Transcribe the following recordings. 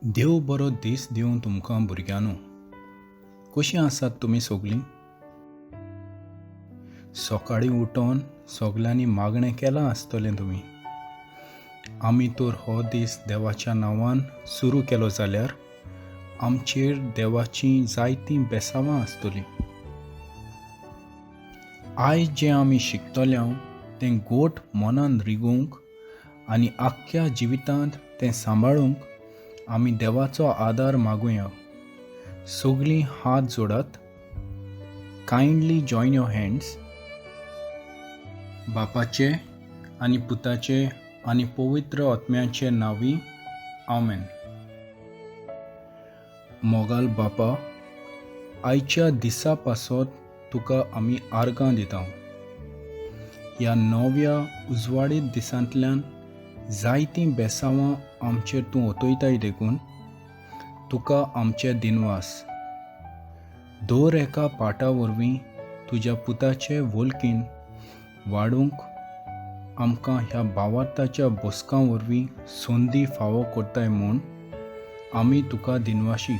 देव बरो दीस दिवं तुमकां भुरग्यांनो. कशीं आसात तुमी सगलीं? सकाळीं उठोन सगल्यांनी मागणें केलां आसतलें तुमी. आमी तर हो दीस देवाच्या नांवान सुरू केलो जाल्यार आमचेर देवाचीं जायतीं बेसावां आसतलीं. आयज जें आमी शिकतले तें गोठ मनान रिगूंक आनी आख्ख्या जिवितांत तें सांबाळूंक आमी देवाचो आदार मागुया. सगलीं हात जोडात. कायंडली जॉइन युअर हँड्स. बापाचे आनी पुताचे आनी पवित्र आत्म्याचे नांवी आमेन. मोगाल बापा, आयच्या दिसा पासत तुका आमी आर्गां दिता. ह्या नव्या उजवाडीत दिसांतल्यान जायतीं बेसावां आमचेर तूं ओतयताय देखून तुका आमचे दिनवास. दर एका पाटा वरवीं तुज्या पुताचे वोलकीन वाडूंक आमकां ह्या भावार्थाच्या बसकां वरवीं संदी फावो करताय म्हूण आमी तुका दिनवाशी.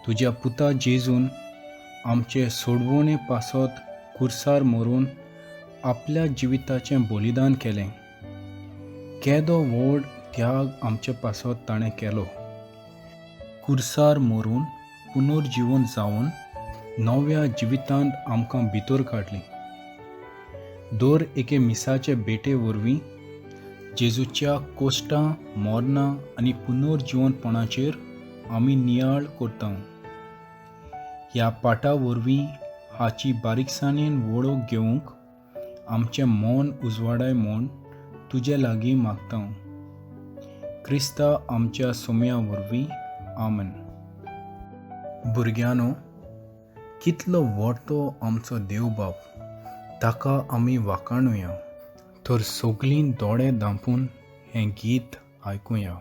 तुज्या पुता जेजून आमचे सोडवणे पासत कुर्सार मरून आपल्या जिविताचें बलिदान केलें. केदो व्हड त्याग आमचे पासत ताणें केलो. कुर्सार मरून पुनर्जीवन जावन नव्या जिवितांत आमकां भितर काडली. दर एके मिसाचे बेटे वरवीं जेजूच्या कोश्टां, मरणां आनी पुनर्जीवनपणाचेर आमी नियाळ करता. ह्या पाटा वरवीं हाची बारीकसाणेन वळख घेवंक आमचें मन उजवाडाय म्हूण तुजे लागीं मागता. क्रिस्ता आमच्या सोम्या वरवीं आमेन. भुरग्यांनो, कितलो व्हड तो आमचो देव बाप, ताका आमी वाखाणुया. तर सगलीं दोळे धांपून हें गीत आयकुया.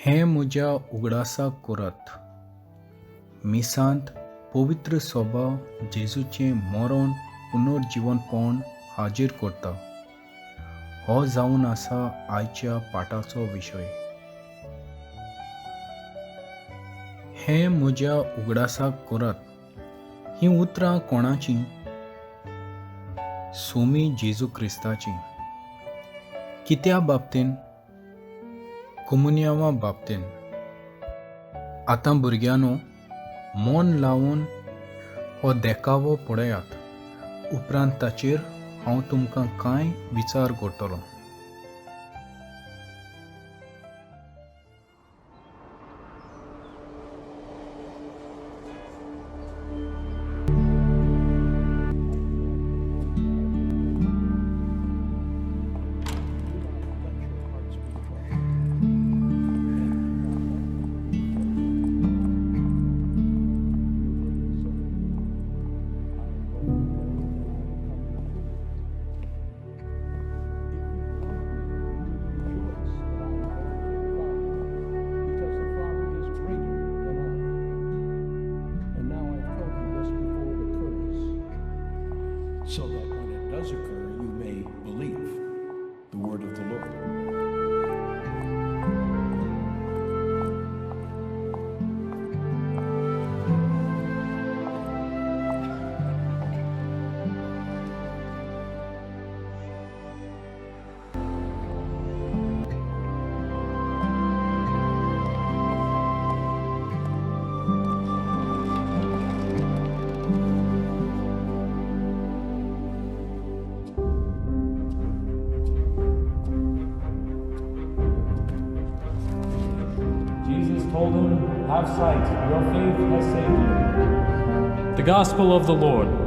हें म्हज्या उगडासाक करात. मिसांत पवित्र सोबा जेजूचें मरण पुनर्जीवनपण हाजीर करता. हो जावन आसा आयच्या पाठाचो विशय. हें म्हज्या उगडासाक करात. हीं उतरां कोणाचीं? सोमी जेजू क्रिस्ताचीं. कित्या बाबतीन? कमुनियावा बाबतीन. आतां भुरग्यांनो, मन लावून हो देखावो पळयात. उपरांत ताचेर हांव तुमकां कांय विचार करतलों. does occur, you may believe the word of the Lord. Jesus told him, "Have sight, your faith has saved you." The Gospel of the Lord.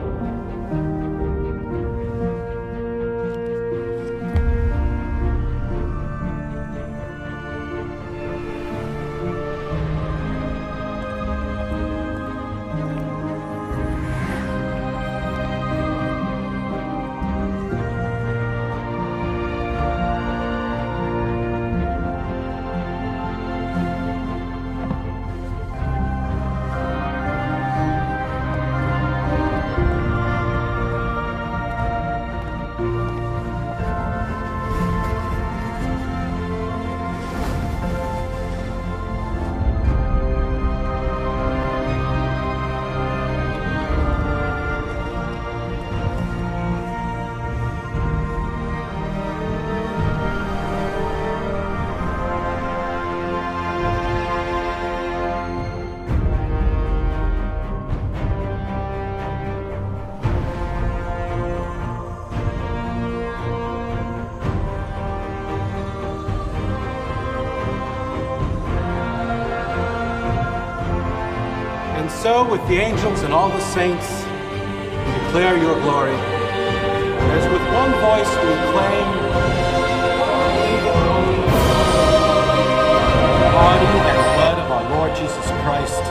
And so, with the angels and all the saints, we declare your glory. As with one voice we acclaim, the body and blood of our Lord Jesus Christ.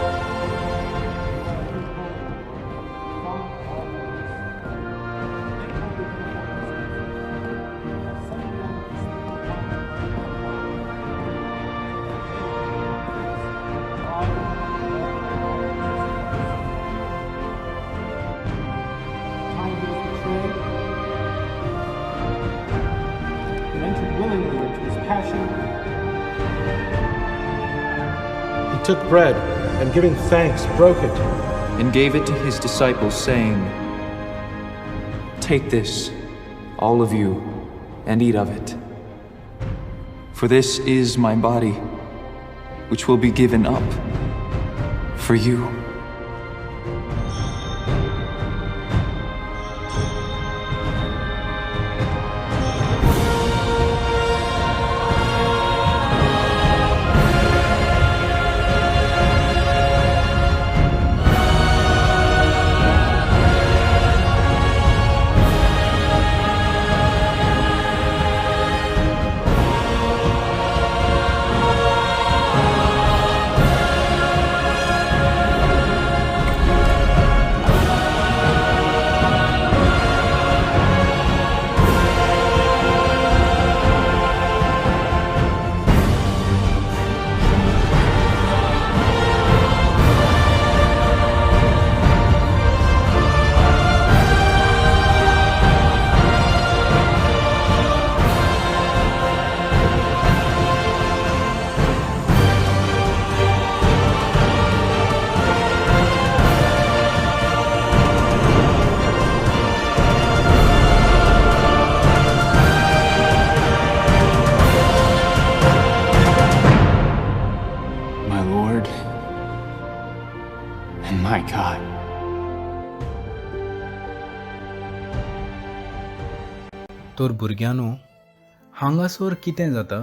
He took bread, and giving thanks, broke it, and gave it to his disciples, saying, "Take this, all of you, and eat of it. For this is my body, which will be given up for you." My God. तर भुरग्यांनो, हांगासर कितें जाता?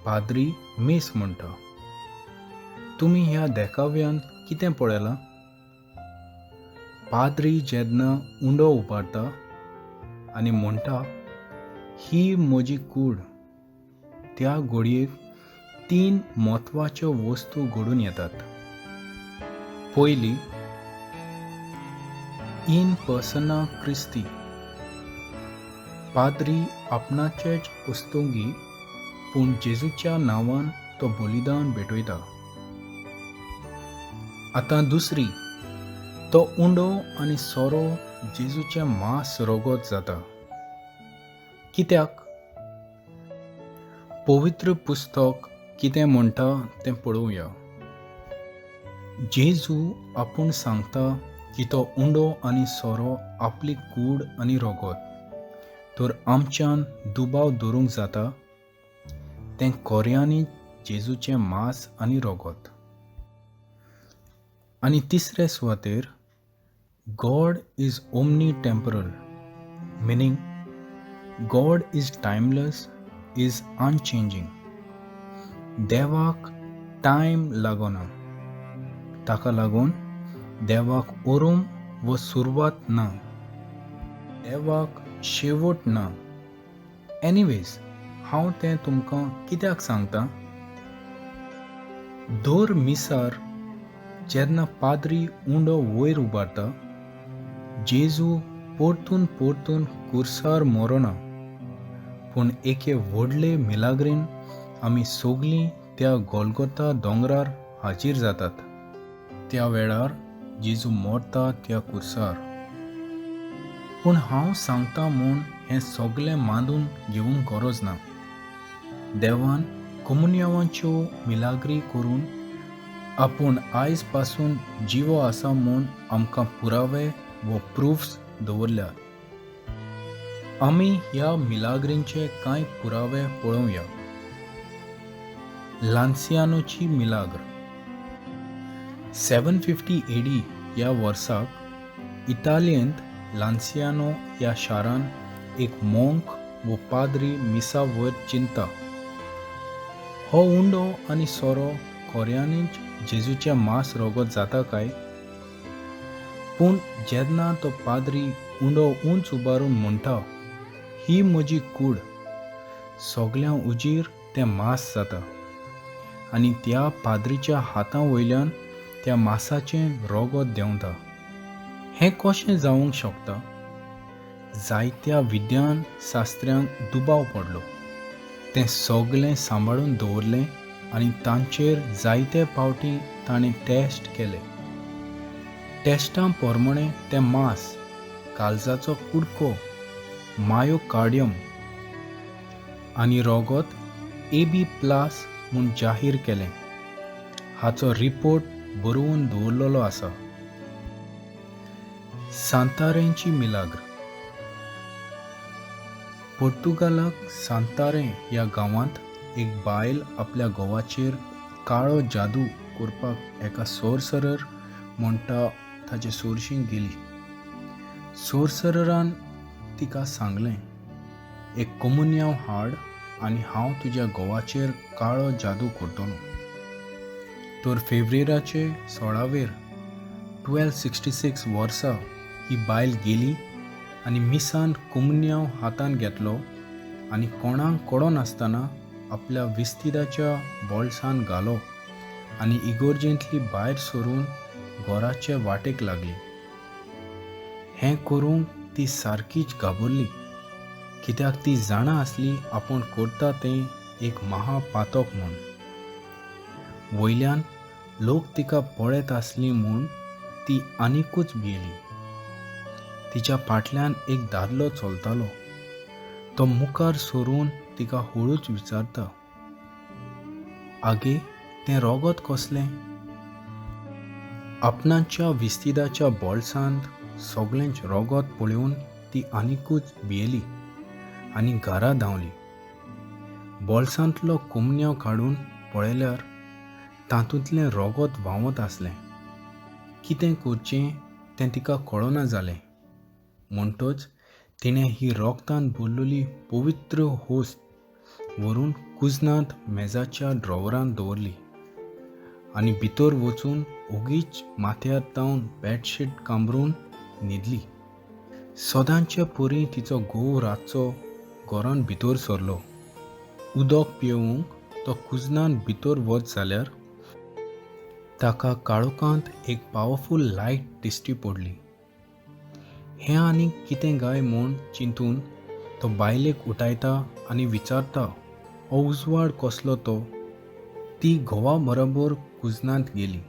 पाद्री mess म्हणटा. तुमी ह्या देखाव्यान कितें पळयलां? पाद्री जेन्ना उंडो उबारता आनी म्हणटा, ही म्हजी कूड, त्या घडयेक 3 म्हत्वाच्यो वस्तू घडून येतात. पयली, इन पर्सना क्रिस्ती. पाद्री आपणाचेच उस्तोंगी, पूण जेजूच्या नांवान तो बलिदान भेटयता. आतां दुसरी, तो उंडो आनी सोरो जेजूचें मांस रोगत जाता. कित्याक? पवित्र पुस्तक कितें म्हणटा तें पळोवया. जेजू आपूण सांगता की तो उंडो आनी सोरो आपली कूड आनी रोगत तर आमच्यान दुबाव दवरूंक जाता तें खोऱ्यांनी जेजूचें मांस आनी रोगत. आनी तिसरे सुवातेर God is omnitemporal, meaning God is timeless, is unchanging. देवाक टायम लागना. ताका लागून देवाक ओरूम व सुरवात ना. देवाक शेवट ना. एनिवेज हांव तें तुमकां कित्याक सांगता? दर मिसार जेन्ना पाद्री उंडो वयर उबारता, जेजू परतून परतून कुर्सार मरोना, पूण एके व्हडले मिलाग्रेन आमी सगळीं त्या गोलगोथा दोंगरार हाजीर जातात. त्या वेळार जेजू मरता त्या कुर्सार. पूण हांव सांगता म्हूण हें सगळें मांडून घेवंक गरज ना. देवान कमुन्यांवाच्यो मिलाग्री करून आपूण आयज पासून जिवो आसा म्हूण आमकां पुरावे व प्रूफ्स दवरल्यात. आमी ह्या मिलाग्रींचे कांय पुरावे पळोवया. लान्सियानोची मिलाग्र. 750 AD ह्या वर्साक इटालियेंत लान्सियानो ह्या शारान एक मोंक व पाद्री मिसा वयर चिंतता. हो उंडो आनी सोरो खोऱ्यांनीच जेजूचें मांस रोगत जाता काय? पूण जेन्ना तो पाद्री उंडो उंच उबारून म्हणटा, ही म्हजी कूड, सगळ्यां उजीर तें मांस जाता आनी त्या पाद्रीच्या हातां वयल्यान त्या मांसाचें रोगत देंवता. हें कशें जावंक शकता? जायत्या विज्ञान शास्त्र्यांक दुबाव पडलो. तें सगळें सांबाळून दवरलें आनी तांचेर जायते फावटी ताणें टेस्ट केले. टेस्टां प्रमाणें तें मांस, काळजाचो कुडको, मायोकार्डियम आनी रोगत AB+ म्हूण जाहीर केलें. हाचो रिपोर्ट बरोवन दवरलेलो आसा. सांतारेंची मिलाग्र. पोर्तुगालाक सांतारें ह्या गांवांत एक बायल आपल्या घोवाचेर काळो जादू करपाक एका सोर्सरर म्हणटा ताचे सोरशीं गेली. सोर्सररान तिका सांगलें, एक कमुन्यांव हाड आनी हांव तुज्या घोवाचेर काळो जादू करतलों. तर फेब्रेराचे 16वेर 1266 वर्सा ही बायल गेली आनी मिसान कमुन्यांव हातान घेतलो आनी कोणाक कळो नासतना आपल्या विस्तिदाच्या बोल्सान घालो आनी इगोर्जेंतली भायर सरून घोराचे वाटेक लागली. हें करूंक ती सारकीच घाबरली, कित्याक ती जाणा आसली आपूण करता तें एक महापातक म्हूण. वयल्यान लोक तिका पळयत आसली म्हूण ती आनिकूच भियेली. तिच्या फाटल्यान एक दादलो चलतालो. तो मुखार सरून तिका हळूच विचारता, आगे तें रोगत कसलें? आपणाच्या विस्तिदाच्या बोल्सांत सगळेंच रोगत पळोवन ती आनिकूच भियेली आनी घरा धांवली. बोल्सांतलो कमुन्यांव काडून पळयल्यार तातूंतलें रोगत व्हांवत आसलें. कितें करचें तें तिका कळना जालें. म्हणटच तिणें ही रोगतान भरलेली पवित्र होस्त व्हरून कुजनांत मेजाच्या ड्रॉवरांत दवरली आनी भितर वचून ओगीच माथ्यार तावन बेडशीट कांबरून न्हिदली. सदांचे परी तिचो घोव रातचो घरांत भितर सरलो. उदक पिवूंक तो कुजनांत भितर वच जाल्यार ताका काळोखांत एक पावरफूल लायट दिश्टी पडली. हें आनीक कितें गाय म्हूण चिंतून तो बायलेक उठयता आनी विचारता, हो उजवाड कसलो तो? ती घोवा बरोबर कुजनांत गेली.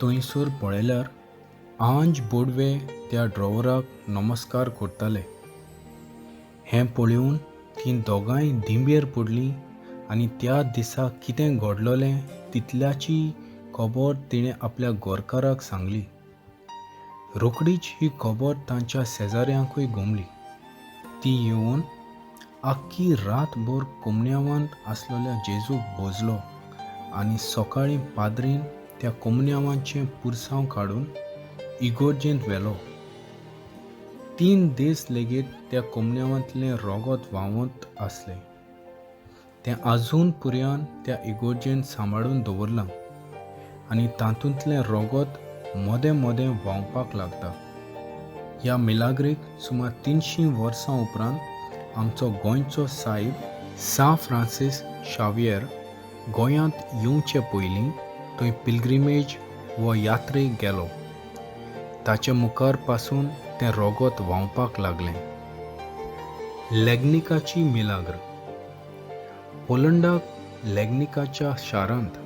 थंयसर पळयल्यार आंज बोडवे त्या ड्रायव्हराक नमस्कार करताले. हें पळोवन तीं दोगांय दिंबेर पडलीं आनी त्या दिसा कितें घडलोलें तितल्याची खबर तिणें आपल्या गोरकाराक सांगली. रोखडीच ही खबर तांच्या शेजाऱ्यांकूय घुमली. ती येवन आख्खी रातभर कोमन्यावांत आसलेल्या जेजूक भोजलो आनी सकाळीं पाद्रीन त्या कोमन्यावांचें पुरसांव काडून इगोर्जेंत व्हेलो. 3 दीस लेगीत त्या कोमन्यावांतलें रोगत व्हांवत आसलें. तें आजून पर्यान त्या इगोर्जेंत सांबाळून दवरलां आनी तातूंतलें रोगत मोदें मोदें व्हांवपाक लागता. ह्या मिलाग्रीक सुमार 300 वर्सां उपरांत आमचो गोंयचो सायब सा फ्रांसीस शावियर गोंयांत येवचे पयलीं थंय पिलग्रिमेज वो यात्रेक गेलो. ताचे मुखार पासून तें रोगत व्हांवपाक लागलें. लॅग्निकाची मिलाग्र. पोलंडाक लॅग्निकाच्या शारांत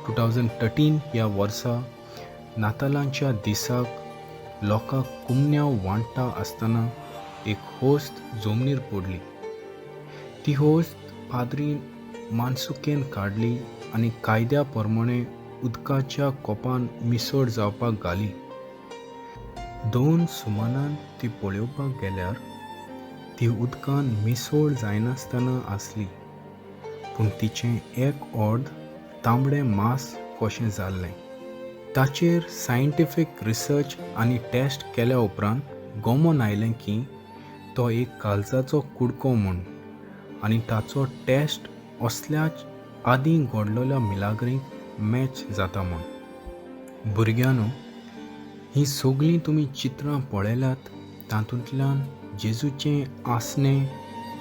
2013 ह्या वर्सा नातालांच्या दिसाक लोकांक कुमन्याव वांट्टा आसतना एक होस्त जमनीर पडली. ती होस्त पाद्रीन मानसुकेन काडली आनी कायद्या प्रमाणे उदकाच्या कोपान मिसळ जावपाक घाली. 2 सुमारान ती पळोवपाक गेल्यार ती उदकान मिसळ जायनासतना आसली, पूण तिचें एक अर्द तांबडें मांस कशें जाल्लें. ताचेर सायंटिफीक रिसर्च आनी टेस्ट केल्या उपरांत गोमोन आयलें की तो एक काळजाचो कुडको म्हूण आनी ताचो टेस्ट असल्याच आदीं घडलेल्या मिलाग्रींक मॅच जाता म्हूण. भुरग्यांनो, हीं सगळीं तुमी चित्रां पळयल्यात तातूंतल्यान जेजूचें आसणें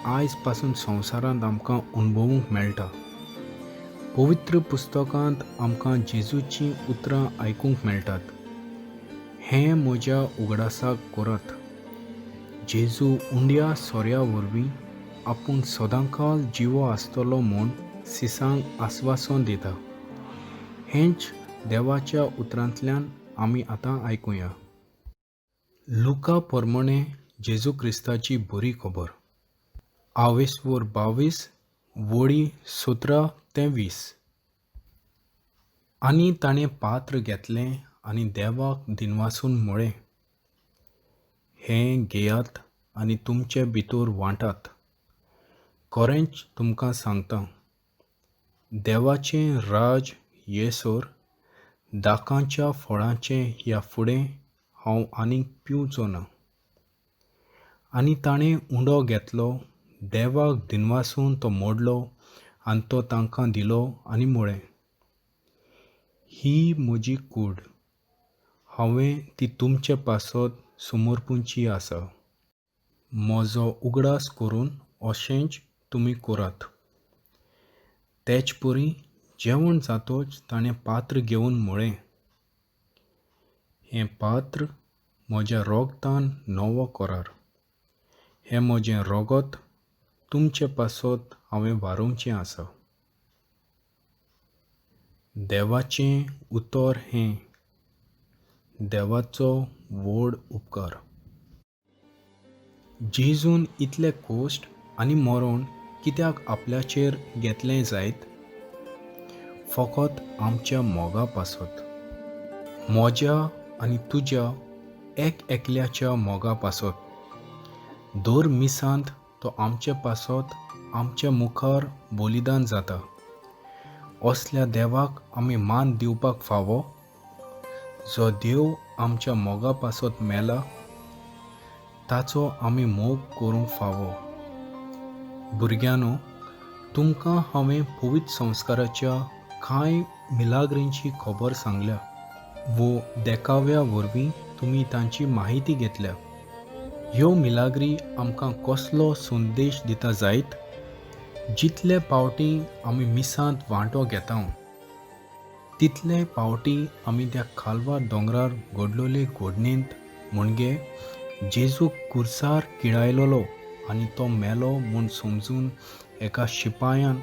आयज पासून संवसारांत आमकां अणभवूंक मेळटा. पवित्र पुस्तकांत आमकां जेजूचीं उतरां आयकूंक मेळटात. हें म्हज्या उगडासाक करात. जेजू उंड्या सोऱ्या वरवीं आपूण सदांकाल जिवो आसतलो म्हूण सिसांक आस्वासन दिता. हेंच देवाच्या उतरांतल्यान आमी आतां आयकुया. लुका प्रमाणे जेजू क्रिस्ताची बरी खबर. 22 वळी 17 ते 20. आनी ताणें पात्र घेतलें आनी देवाक दिनवासून म्हळें, हें घेयात आनी तुमचे भितर वांटात. खरेंच तुमकां सांगतां, देवाचें राज येसर दाकांच्या फळांचें ह्या फुडें हांव आनीक पिवचो ना. आनी ताणें उंडो घेतलो, देवाक दिनवासून तो मोडलो आनी तो तांकां दिलो आनी म्हळें, ही म्हजी कूड, हांवें ती तुमचे पासत समर्पूंची आसा. म्हजो उगडास करून अशेंच तुमी करात. तेच परी जेवण जातोच ताणें पात्र घेवन म्हळें, हें पात्र म्हज्या रोगतान नवो करार. हें म्हजें रोगत तुमचे पासत हांवें वारोवचें आसा. देवाचें उतर हें. देवाचो व्हड उपकार. जेजून इतलें कोश्ट आनी मरण कित्याक आपल्याचेर घेतलें जायत? फकत आमच्या मोगा पासत. म्हज्या आनी तुज्या एकल्याच्या मोगा पासत. दर मिसांत तो आमचे पासत आमच्या मुखार बलिदान जाता. असल्या देवाक आमी मान दिवपाक फावो? जो देव आमच्या मोगा पासत मेला, ताचो आमी मोग करूंक फावो. भुरग्यांनो, तुमकां हांवें पवित्र संस्काराच्या कांय मिलाग्रींची खबर सांगल्या वो देखाव्या वरवीं तुमी तांची माहिती घेतल्या. ह्यो मिलाग्री आमकां कसलो संदेश दिता जायत? जितले पावटी आमी मिसांत वांटो घेता तितले पावटी आमी त्या खालवार दोंगरार घडलोले घडणेंत म्हणजे जेजू कुर्सार किडायलोलो आनी तो मेलो म्हूण समजून एका शिपायान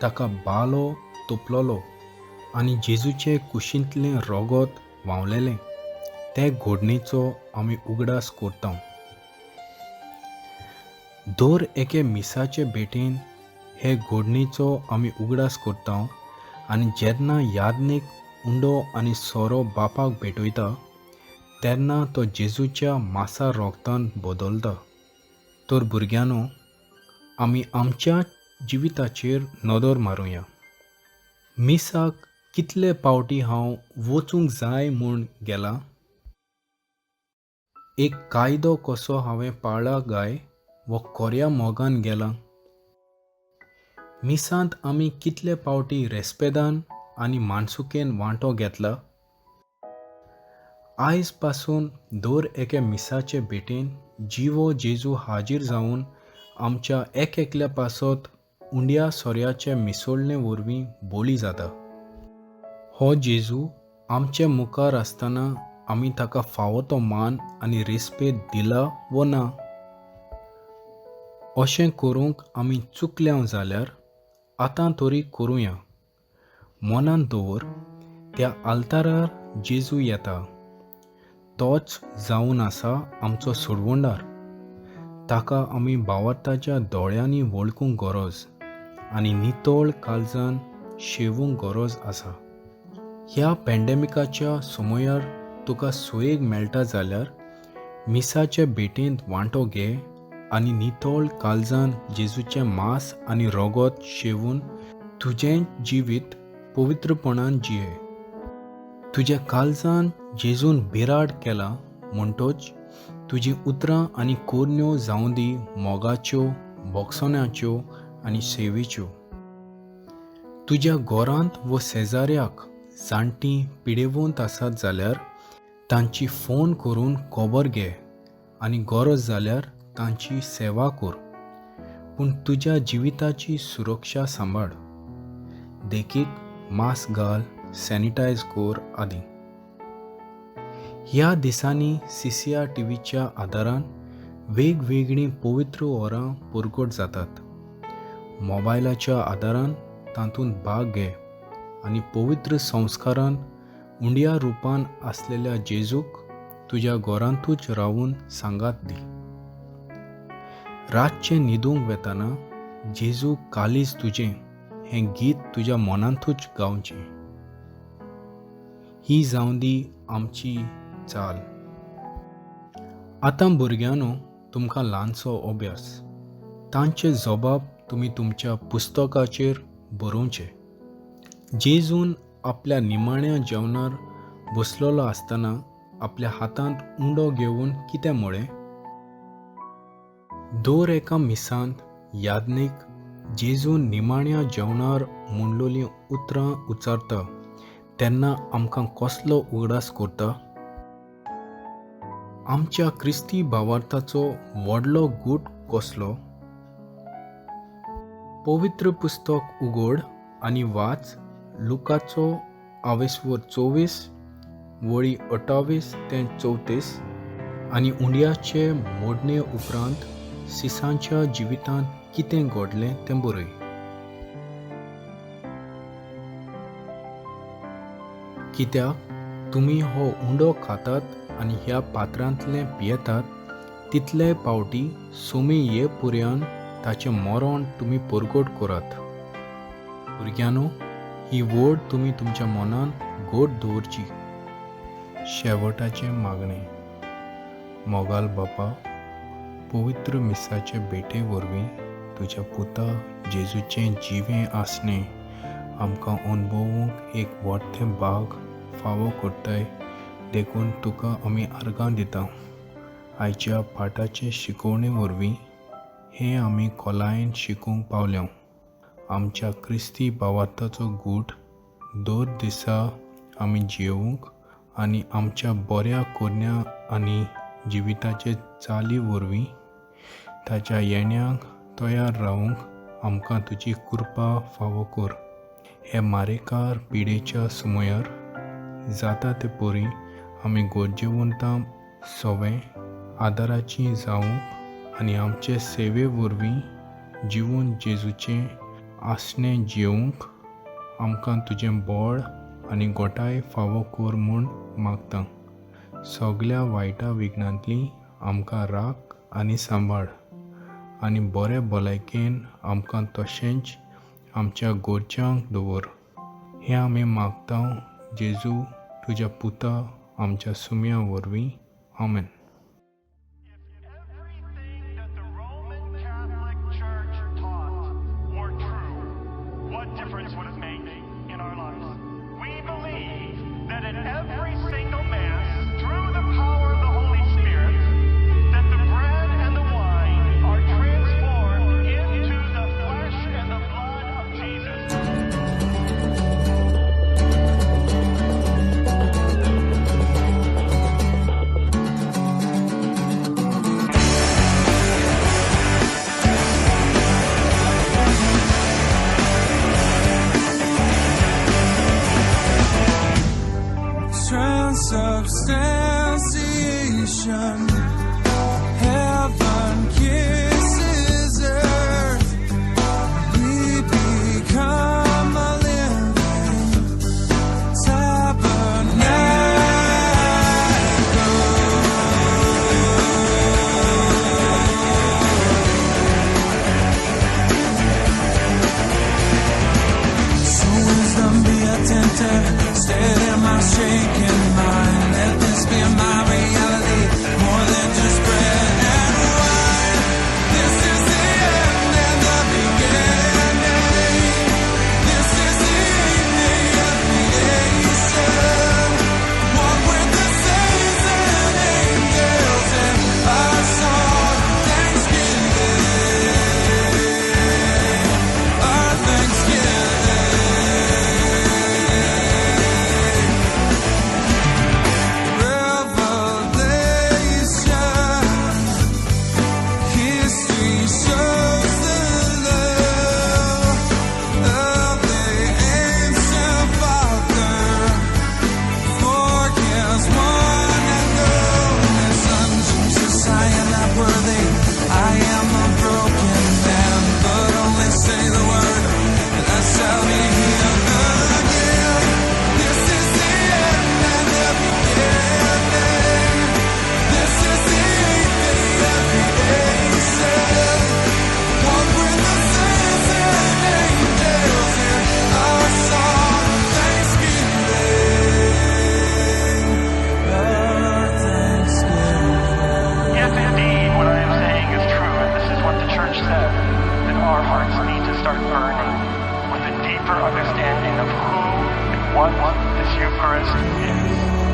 ताका बालो तोपलोलो आनी जेजूचे कुशींतलें रोगत व्हांवलेलें ते घोडणेचो आमी उगडास करता. दर एके मिसाचे भेटेन हे घोडणेचो आमी उगडास करता आनी जेन्ना यादनीक उंडो आनी सोरो बापाक भेटयता तेन्ना तो जेजूच्या मासा रोगतान बदलता. तर भुरग्यानो, आमी आमच्या जिविताचेर नदर मारुया. मिसाक कितले पावटी हांव वचूंक जाय म्हूण गेलां? एक कायदो कसो हांवें पाळ्ळा काय वो खऱ्या मोगान गेलां? मिसांत आमी कितले पावटी रेस्पेदान आनी मानसुकेन वांटो घेतला? आयज पासून दर एके मिसाचे भेटेन जिवो जेजू हाजीर जावन आमच्या एकल्या पासत उंड्या सोऱ्याचे मिसोळणे वरवीं बोली जाता. हो जेजू आमचे मुखार आसतना आमी ताका फावो तो मान आनी रेस्पेद दिला वो ना? अशें करूंक आमी चुकल्या जाल्यार आतां तरी करुया. मनान दवर, त्या आल्तारार जेजू येता. तोच जावन आसा आमचो सोडवंडार. ताका आमी भावार्थाच्या दोळ्यांनी वळखूंक गरज आनी नितळ काळजान शेवूंक गरज आसा. ह्या पॅन्डेमिकाच्या समयार तुका सोयेक मेळटा जाल्यार मिसाचे भेटेंत वांटो घे आनी नितळ काळजान जेजूचें मांस आनी रगत शेवून तुजें जिवीत पवित्रपणान जिये. तुज्या काळजान जेजून बिराड केला म्हणटोच तुजीं उतरां आनी कोरण्यो जावं दी मोगाच्यो, बोगसोन्याच्यो आनी सेवेच्यो. तुज्या घोरांत वो शेजाऱ्याक जाणटीं पिडेवंत आसात जाल्यार तांची फोन करून खबर घे आनी गरज जाल्यार तांची सेवा कर. पूण तुज्या जिविताची सुरक्षा सांबाळ. देखीक मास्क घाल, सॅनिटायज कर आदी. ह्या दिसांनी CCRTVच्या आदारान वेगवेगळीं पवित्र वरां परगट जातात. मोबायलाच्या आदारान तातूंत भाग घे आनी पवित्र संस्कारान उंड्या रुपान आसलेल्या जेजूक तुज्या घोरांतूच रावून सांगात दी. रातचें न्हिदूंक वेताना जेजू कालीज तुजें हें गीत तुज्या मनांतूच गावचें. ही जावं दी आमची चाल. आतां भुरग्यांनो, तुमकां ल्हानसो अभ्यास. तांचे जबाब तुमी तुमच्या पुस्तकाचेर बरोवचे. जेजून आपल्या निमाण्या जेवणार बसलोलो आसतना आपल्या हातांत उंडो घेवन कितें म्हळें? दर एका मिसांत यादनीक जेजून निमाण्या जेवणार म्हणलोलीं उतरां उच्चारता तेन्ना आमकां कसलो उगडास करता? आमच्या क्रिस्ती भावार्थाचो व्हडलो गूट कसलो? पवित्र पुस्तक उगड आनी वाच लुकाचो 24 वळी 28 ते 34 आनी उंड्याचे मोडणे उपरांत सिसांच्या जिवितांत कितें घडलें तें बरय. कित्याक तुमी हो उंडो खातात आनी ह्या पात्रांतलें पियेतात तितले पावटी सोमी ये पुर्यान ताचें मरण तुमी परगट करात. भुरग्यांनो, ही वड तुमी तुमच्या मनान घट दवरची. शेवटाचें मागणें. मोगाल बापा, पवित्र मिसाचे भेटे वरवीं तुज्या पुता जेजूचें जिवें आसणें आमकां अणभवूंक एक व्हडलें भाग फावो करताय देखून तुका आमी आर्गां दिता. आयच्या पाठाचे शिकवणे वरवीं हें आमी खोलायेन शिकूंक पावल्या. आमच्या क्रिस्ती भावार्थाचो गूट दर दिसा आमी जियोवंक आनी आमच्या बऱ्या कोरण्या आनी जिविताचे चाली वरवीं ताच्या येण्याक तयार रावंक आमकां तुजी कृपा फावो कर. हे मारेकार पिडेच्या समयार जाता ते परी आमी गरजेवंतां सवें आदाराचीं जावंक आनी आमचे सेवे वरवीं जिवन जेजूचें आसणें जियोवंक आमकां तुजें बळ आनी गोटाय फावो कर म्हूण मागतां. सगळ्या वायटा विघ्नांतली आमकां राख आनी सांबाळ आनी बरे भलायकेन आमकां तशेंच आमच्या गोरच्यांक दवर. हें आमी मागता जेजू तुज्या पुता आमच्या सुम्या वरवीं. आमेन. Everything that the Roman Catholic Church taught were true, what difference would it make in our lives? We believe that in every single Mass, through the power of the Holy Spirit, that the bread and the wine are transformed into the flesh and the blood of Jesus. Transubstantiation, heaven kisses earth, we become a living tabernacle. So wisdom be attentive, steady my shaking mind. Let this be my reality, more than just bread and wine. This is the end and the beginning. This is the evening of creation. One with the saints and angels and our song thanksgiving. Our thanksgiving. Revelation, history shows the love of the ancient Father. Forgives one and only Son, Jesus, I am not worthy. I am a broken man, but only say the word, and I shall be healed again. This is the end and the beginning. This is the evening of creation. One with the saints and angels in our song thanksgiving. Our thanksgiving. If indeed what I am saying is true, and this is what the Church says, then our hearts need to start burning with a deeper understanding of who and what this Eucharist is.